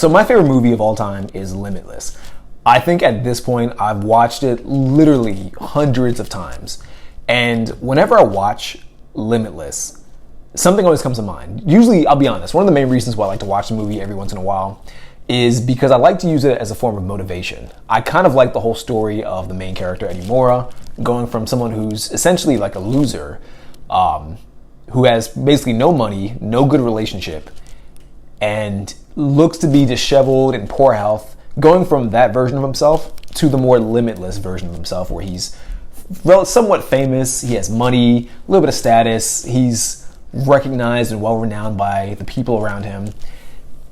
So my favorite movie of all time is Limitless. I think at this point, I've watched it literally hundreds of times. And whenever I watch Limitless, something always comes to mind. Usually, I'll be honest, one of the main reasons why I like to watch a movie every once in a while is because I like to use it as a form of motivation. I kind of like the whole story of the main character, Eddie Mora, going from someone who's essentially like a loser, who has basically no money, no good relationship, and looks to be disheveled and poor health, going from that version of himself to the more limitless version of himself where he's somewhat famous, he has money, a little bit of status, he's recognized and well-renowned by the people around him.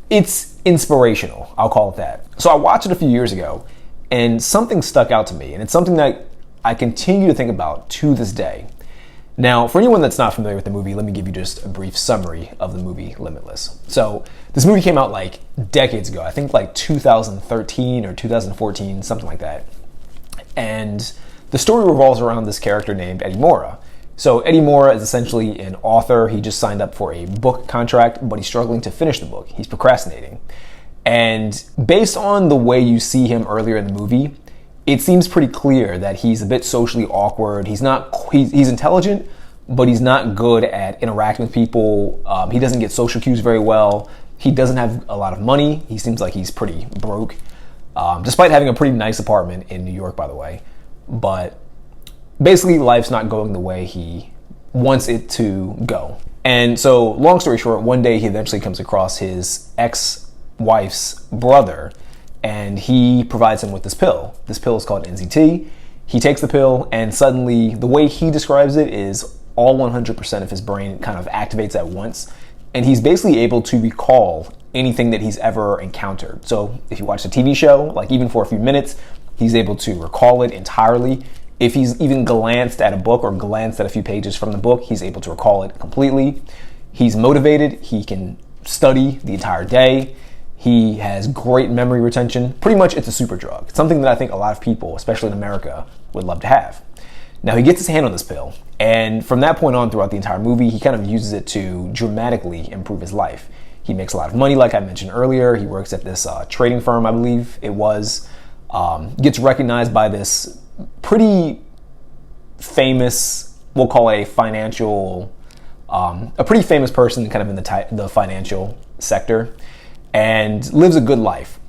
It's inspirational, I'll call it that. So I watched it a few years ago and something stuck out to me, and it's something that I continue to think about to this day. Now, for anyone that's not familiar with the movie, let me give you just a brief summary of the movie Limitless. So this movie came out like decades ago, I think like 2013 or 2014, something like that. And the story revolves around this character named Eddie Mora. So Eddie Mora is essentially an author. He just signed up for a book contract, but he's struggling to finish the book. He's procrastinating. And based on the way you see him earlier in the movie, it seems pretty clear that he's a bit socially awkward. He's intelligent, but he's not good at interacting with people. He doesn't get social cues very well. He doesn't have a lot of money. He seems like he's pretty broke, despite having a pretty nice apartment in New York, by the way. But basically, life's not going the way he wants it to go. And so, long story short, one day he eventually comes across his ex-wife's brother, and he provides him with this pill. This pill is called NZT. He takes the pill, and suddenly, the way he describes it is all 100% of his brain kind of activates at once, and he's basically able to recall anything that he's ever encountered. So if you watch the TV show, like even for a few minutes, he's able to recall it entirely. If he's even glanced at a book or glanced at a few pages from the book, he's able to recall it completely. He's motivated. He can study the entire day. He has great memory retention. Pretty much it's a super drug. It's something that I think a lot of people, especially in America, would love to have. Now he gets his hand on this pill, and from that point on throughout the entire movie, he kind of uses it to dramatically improve his life. He makes a lot of money, like I mentioned earlier. He works at this trading firm, I believe it was. Gets recognized by this pretty famous, we'll call it a pretty famous person kind of in the financial sector, and lives a good life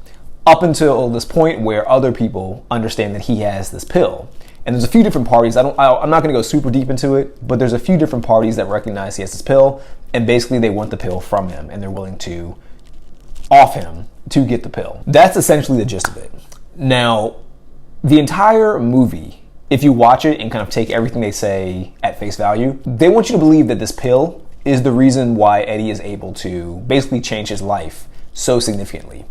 up until this point where other people understand that he has this pill. And there's a few different parties. I'm not going to go super deep into it, but there's a few different parties that recognize he has this pill, and basically they want the pill from him, and they're willing to off him to get the pill. That's essentially the gist of it. Now, the entire movie, if you watch it and kind of take everything they say at face value, they want you to believe that this pill is the reason why Eddie is able to basically change his life so significantly.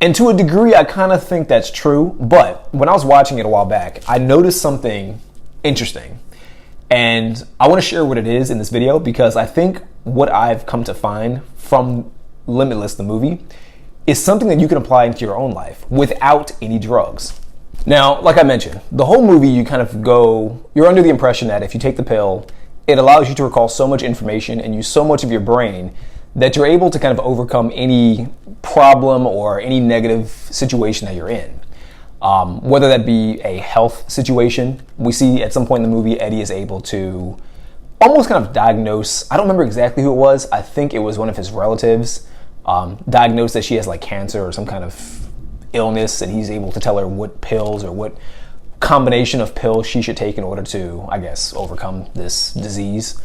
And to a degree, I kind of think that's true, but when I was watching it a while back, I noticed something interesting. And I want to share what it is in this video because I think what I've come to find from Limitless, the movie, is something that you can apply into your own life without any drugs. Now, like I mentioned, the whole movie, you're under the impression that if you take the pill, it allows you to recall so much information and use so much of your brain that you're able to kind of overcome any problem or any negative situation that you're in. Whether that be a health situation, we see at some point in the movie, Eddie is able to almost kind of diagnose, I don't remember exactly who it was, I think it was one of his relatives, diagnosed that she has like cancer or some kind of illness, and he's able to tell her what pills or what combination of pills she should take in order to, I guess, overcome this disease.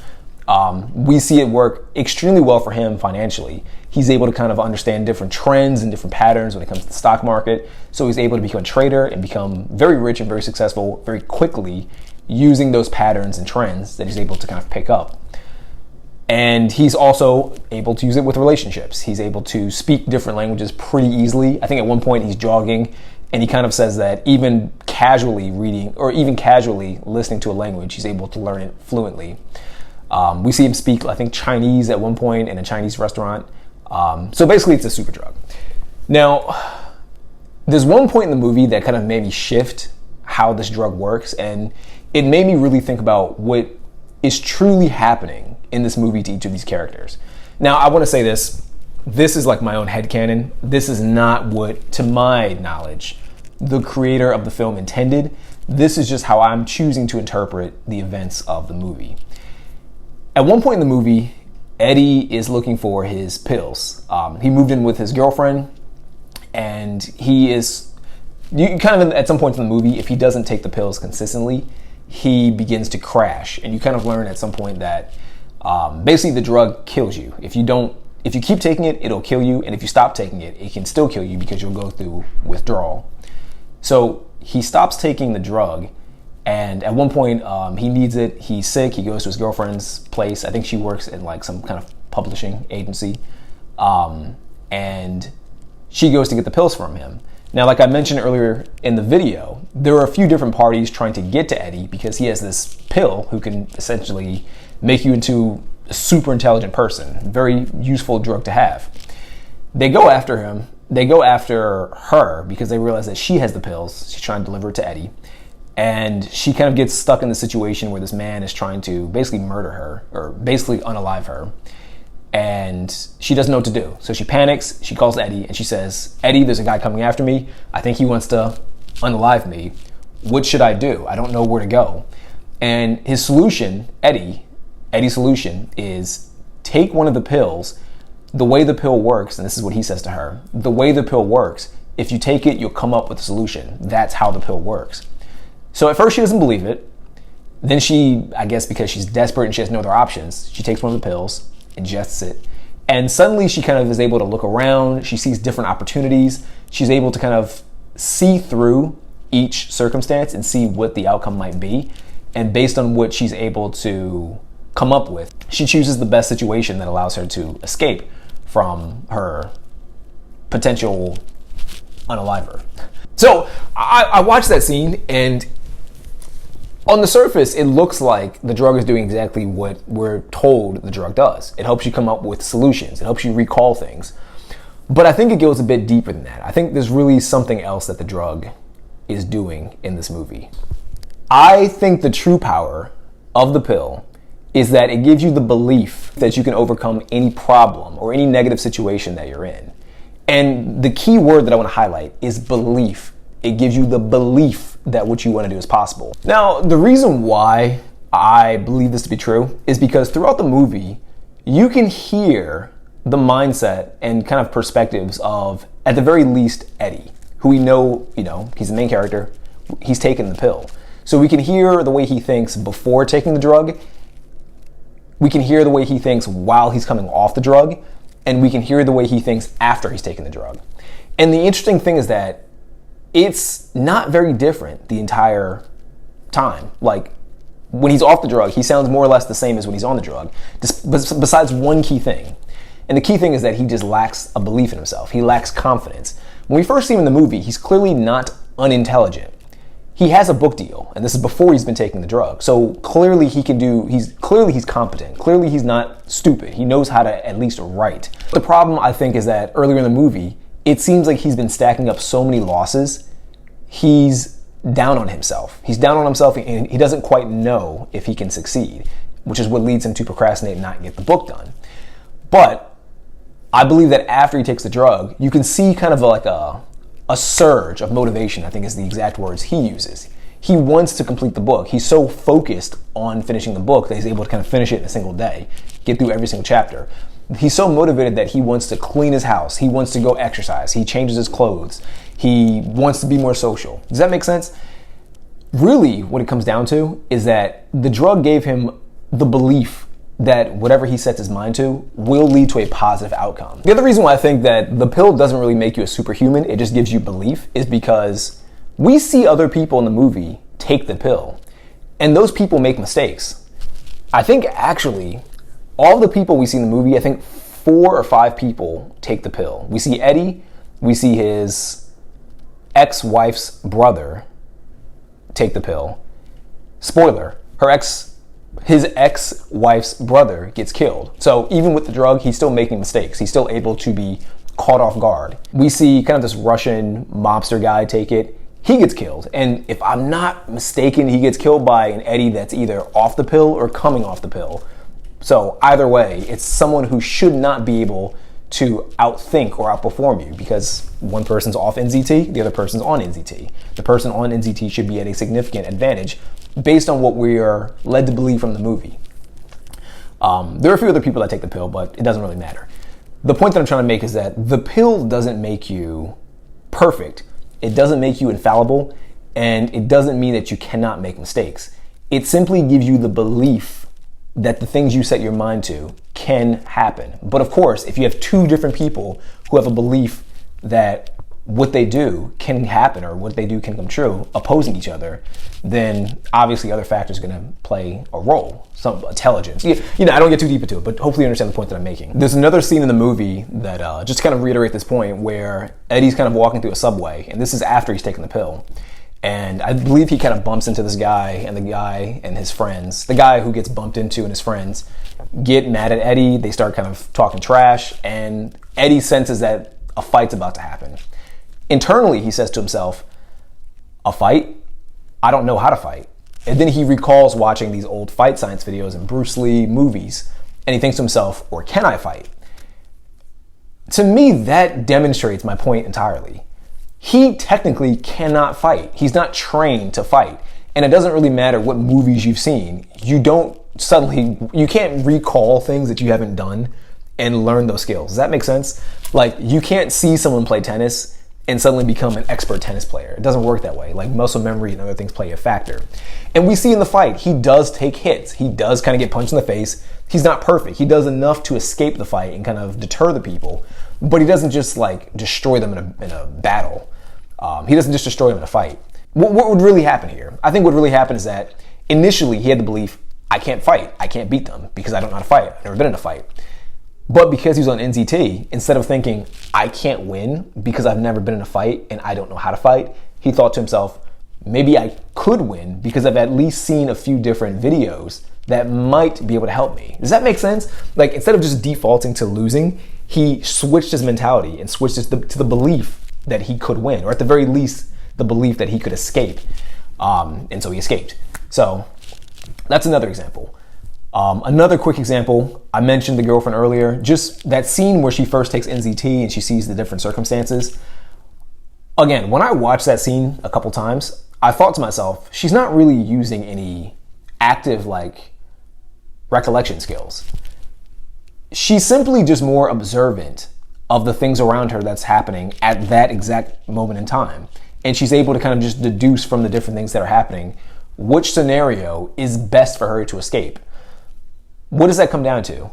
We see it work extremely well for him financially. He's able to kind of understand different trends and different patterns when it comes to the stock market. So he's able to become a trader and become very rich and very successful very quickly using those patterns and trends that he's able to kind of pick up. And he's also able to use it with relationships. He's able to speak different languages pretty easily. I think at one point he's jogging and he kind of says that even casually reading or even casually listening to a language, he's able to learn it fluently. We see him speak, I think, Chinese at one point in a Chinese restaurant. So basically, it's a super drug. Now, there's one point in the movie that kind of made me shift how this drug works, and it made me really think about what is truly happening in this movie to each of these characters. Now, I want to say this. this is like my own headcanon. This is not what, to my knowledge, the creator of the film intended. This is just how I'm choosing to interpret the events of the movie. At one point in the movie, Eddie is looking for his pills. He moved in with his girlfriend, and at some point in the movie, if he doesn't take the pills consistently, he begins to crash. And you kind of learn at some point that basically the drug kills you. If you keep taking it, it'll kill you. And if you stop taking it, it can still kill you because you'll go through withdrawal. So he stops taking the drug. And at one point, he needs it. He's sick. He goes to his girlfriend's place. I think she works in like some kind of publishing agency. And she goes to get the pills from him. Now, like I mentioned earlier in the video, there are a few different parties trying to get to Eddie because he has this pill who can essentially make you into a super intelligent person. Very useful drug to have. They go after him. They go after her because they realize that she has the pills. She's trying to deliver it to Eddie. And she kind of gets stuck in the situation where this man is trying to basically murder her, or basically unalive her. And she doesn't know what to do. So she panics, she calls Eddie, and she says, "Eddie, there's a guy coming after me. I think he wants to unalive me. What should I do? I don't know where to go." And his solution, Eddie's solution is take one of the pills. The way the pill works, and this is what he says to her, the way the pill works, if you take it, you'll come up with a solution. That's how the pill works. So at first she doesn't believe it. Then she, I guess because she's desperate and she has no other options, she takes one of the pills, ingests it, and suddenly she kind of is able to look around. She sees different opportunities. She's able to kind of see through each circumstance and see what the outcome might be. And based on what she's able to come up with, she chooses the best situation that allows her to escape from her potential unaliver. So I watched that scene, and on the surface, it looks like the drug is doing exactly what we're told the drug does. It helps you come up with solutions. It helps you recall things. But I think it goes a bit deeper than that. I think there's really something else that the drug is doing in this movie. I think the true power of the pill is that it gives you the belief that you can overcome any problem or any negative situation that you're in. And the key word that I want to highlight is belief. It gives you the belief that what you want to do is possible. Now, the reason why I believe this to be true is because throughout the movie, you can hear the mindset and kind of perspectives of, at the very least, Eddie, who we know, he's the main character. He's taken the pill. So we can hear the way he thinks before taking the drug. We can hear the way he thinks while he's coming off the drug. And we can hear the way he thinks after he's taken the drug. And the interesting thing is that it's not very different the entire time. Like, when he's off the drug, he sounds more or less the same as when he's on the drug, besides one key thing. And the key thing is that he just lacks a belief in himself. He lacks confidence. When we first see him in the movie, he's clearly not unintelligent. He has a book deal, and this is before he's been taking the drug. So clearly he's competent. Clearly he's not stupid. He knows how to at least write. The problem, I think, is that earlier in the movie, it seems like he's been stacking up so many losses, he's down on himself. He's down on himself, and he doesn't quite know if he can succeed, which is what leads him to procrastinate and not get the book done. But I believe that after he takes the drug, you can see kind of like a surge of motivation, I think is the exact words he uses. He wants to complete the book. He's so focused on finishing the book that he's able to kind of finish it in a single day, get through every single chapter. He's so motivated that he wants to clean his house. He wants to go exercise. He changes his clothes. He wants to be more social. Does that make sense? Really, what it comes down to is that the drug gave him the belief that whatever he sets his mind to will lead to a positive outcome. The other reason why I think that the pill doesn't really make you a superhuman, it just gives you belief, is because we see other people in the movie take the pill, and those people make mistakes. I think actually, all the people we see in the movie, I think 4 or 5 people take the pill. We see Eddie, we see his ex-wife's brother take the pill. Spoiler, his ex-wife's brother gets killed. So even with the drug, he's still making mistakes. He's still able to be caught off guard. We see kind of this Russian mobster guy take it. He gets killed. And if I'm not mistaken, he gets killed by an Eddie that's either off the pill or coming off the pill. So either way, it's someone who should not be able to outthink or outperform you, because one person's off NZT, the other person's on NZT. The person on NZT should be at a significant advantage based on what we are led to believe from the movie. There are a few other people that take the pill, but it doesn't really matter. The point that I'm trying to make is that the pill doesn't make you perfect. It doesn't make you infallible, and it doesn't mean that you cannot make mistakes. It simply gives you the belief that the things you set your mind to can happen. But of course, if you have two different people who have a belief that what they do can happen or what they do can come true, opposing each other, then obviously other factors are going to play a role. Some intelligence. I don't get too deep into it, but hopefully you understand the point that I'm making. There's another scene in the movie that, just to kind of reiterate this point, where Eddie's kind of walking through a subway, and this is after he's taken the pill. And I believe he kind of bumps into this guy, and the guy and his friends, the guy who gets bumped into and his friends, get mad at Eddie. They start kind of talking trash, and Eddie senses that a fight's about to happen. Internally, he says to himself, a fight? I don't know how to fight. And then he recalls watching these old fight science videos and Bruce Lee movies, and he thinks to himself, or can I fight? To me, that demonstrates my point entirely. He technically cannot fight. He's not trained to fight. And it doesn't really matter what movies you've seen. You can't recall things that you haven't done and learn those skills. Does that make sense? Like, you can't see someone play tennis and suddenly become an expert tennis player. It doesn't work that way. Like, muscle memory and other things play a factor. And we see in the fight, he does take hits. He does kind of get punched in the face. He's not perfect. He does enough to escape the fight and kind of deter the people, but he doesn't just like destroy them in a battle. He doesn't just destroy them in a fight. What would really happen here? I think what really happened is that initially he had the belief, I can't fight. I can't beat them because I don't know how to fight. I've never been in a fight. But because he was on NZT, instead of thinking, I can't win because I've never been in a fight and I don't know how to fight, he thought to himself, maybe I could win because I've at least seen a few different videos that might be able to help me. Does that make sense? Like, instead of just defaulting to losing, he switched his mentality and switched to the belief that he could win, or at the very least, the belief that he could escape. And so he escaped. So that's another example. Another quick example, I mentioned the girlfriend earlier, just that scene where she first takes NZT and she sees the different circumstances. Again, when I watched that scene a couple times, I thought to myself, she's not really using any active, recollection skills. She's simply just more observant of the things around her that's happening at that exact moment in time. And she's able to kind of just deduce from the different things that are happening which scenario is best for her to escape. What does that come down to?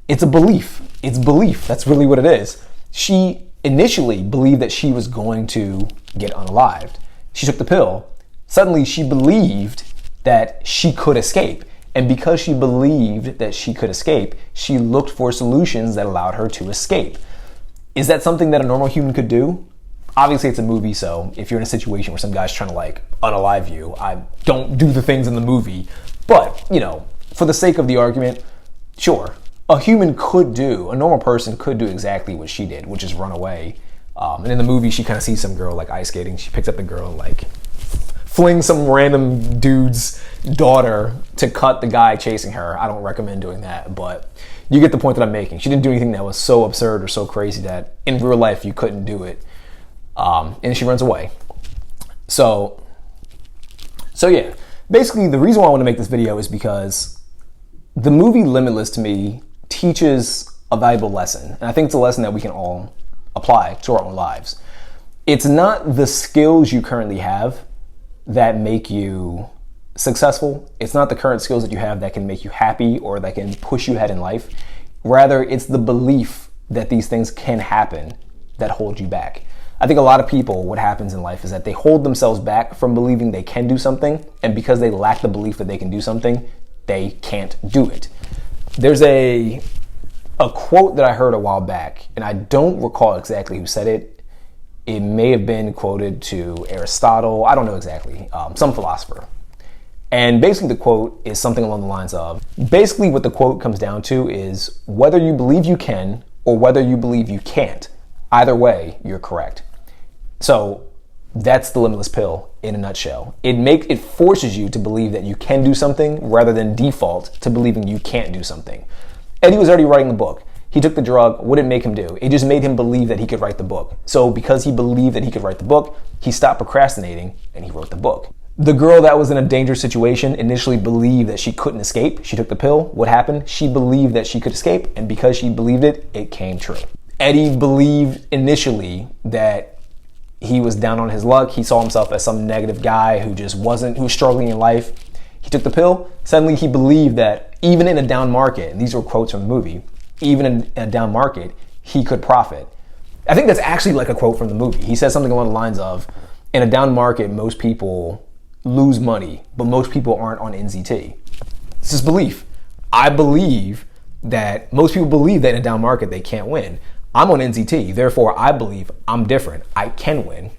It's a belief. It's belief. That's really what it is. She initially believed that she was going to get unalived. She took the pill. Suddenly she believed that she could escape. And because she believed that she could escape, she looked for solutions that allowed her to escape. Is that something that a normal human could do? Obviously it's a movie, so if you're in a situation where some guy's trying to unalive you, I don't do the things in the movie. But, for the sake of the argument, sure, a normal person could do exactly what she did, which is run away. And in the movie, she kind of sees some girl ice skating. She picks up the girl and flings some random dude's daughter to cut the guy chasing her. I don't recommend doing that, but you get the point that I'm making. She didn't do anything that was so absurd or so crazy that in real life you couldn't do it. And she runs away. So yeah, basically the reason why I want to make this video is because the movie Limitless to me teaches a valuable lesson. And I think it's a lesson that we can all apply to our own lives. It's not the skills you currently have that make you successful. It's not the current skills that you have that can make you happy or that can push you ahead in life. Rather, it's the belief that these things can happen that hold you back. I think a lot of people, what happens in life is that they hold themselves back from believing they can do something, and because they lack the belief that they can do something, they can't do it. There's a quote that I heard a while back, and I don't recall exactly who said it. It may have been quoted to Aristotle, I don't know exactly, some philosopher. And basically the quote is something along the lines of, basically what the quote comes down to is whether you believe you can or whether you believe you can't, either way, you're correct. So that's the Limitless pill in a nutshell. It forces you to believe that you can do something rather than default to believing you can't do something. Eddie was already writing the book. He took the drug. What did it make him do? It just made him believe that he could write the book. So because he believed that he could write the book, he stopped procrastinating and he wrote the book. The girl that was in a dangerous situation initially believed that she couldn't escape. She took the pill. What happened? She believed that she could escape, and because she believed it, it came true. Eddie believed initially that he was down on his luck. He saw himself as some negative guy who was struggling in life. He took the pill. Suddenly he believed that even in a down market, and these were quotes from the movie, even in a down market, he could profit. I think that's actually like a quote from the movie. He says something along the lines of, in a down market, most people lose money, but most people aren't on NZT. It's just belief. I believe that most people believe that in a down market they can't win. I'm on NZT, therefore I believe I'm different. I can win.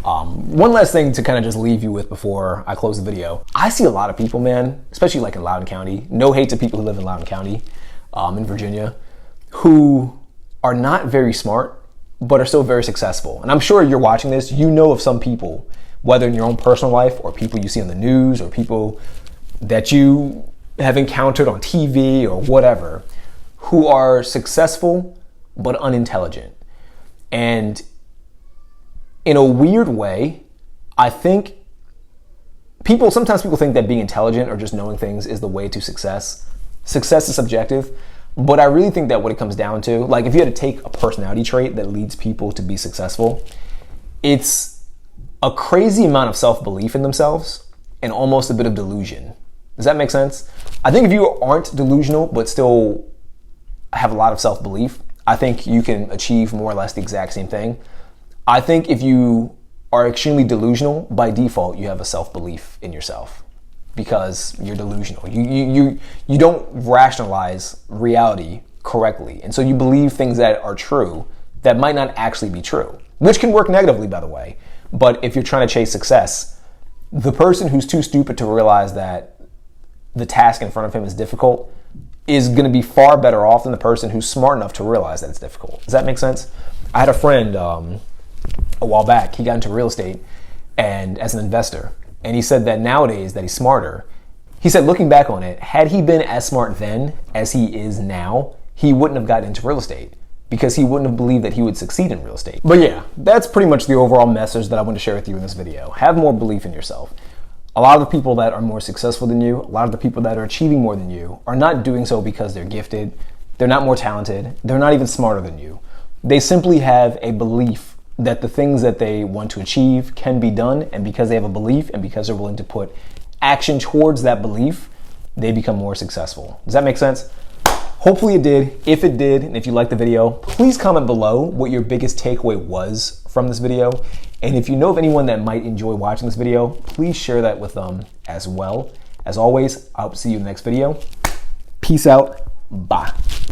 One last thing to kind of just leave you with before I close the video. I see a lot of people, man, especially like in Loudoun County, no hate to people who live in Loudoun County, in Virginia, who are not very smart, but are still very successful. And I'm sure you're watching this, you know of some people, whether in your own personal life or people you see on the news or people that you have encountered on TV or whatever, who are successful but unintelligent. And in a weird way, I think sometimes people think that being intelligent or just knowing things is the way to success. Success is subjective, but I really think that what it comes down to, like if you had to take a personality trait that leads people to be successful, it's a crazy amount of self-belief in themselves and almost a bit of delusion. Does that make sense? I think if you aren't delusional but still have a lot of self-belief, I think you can achieve more or less the exact same thing. I think if you are extremely delusional, by default, you have a self-belief in yourself because you're delusional. You don't rationalize reality correctly. And so you believe things that are true that might not actually be true, which can work negatively, by the way. But if you're trying to chase success, the person who's too stupid to realize that the task in front of him is difficult is going to be far better off than the person who's smart enough to realize that it's difficult. Does that make sense? I had a friend a while back. He got into real estate and as an investor, and he said that nowadays that he's smarter. He said, looking back on it, had he been as smart then as he is now, he wouldn't have gotten into real estate because he wouldn't have believed that he would succeed in real estate. But yeah, that's pretty much the overall message that I want to share with you in this video. Have more belief in yourself. A lot of the people that are more successful than you, a lot of the people that are achieving more than you are not doing so because they're gifted, they're not more talented, they're not even smarter than you. They simply have a belief that the things that they want to achieve can be done, and because they have a belief and because they're willing to put action towards that belief, they become more successful. Does that make sense? Hopefully it did. If it did, and if you liked the video, please comment below what your biggest takeaway was from this video. And if you know of anyone that might enjoy watching this video, please share that with them as well. As always, I hope to see you in the next video. Peace out. Bye.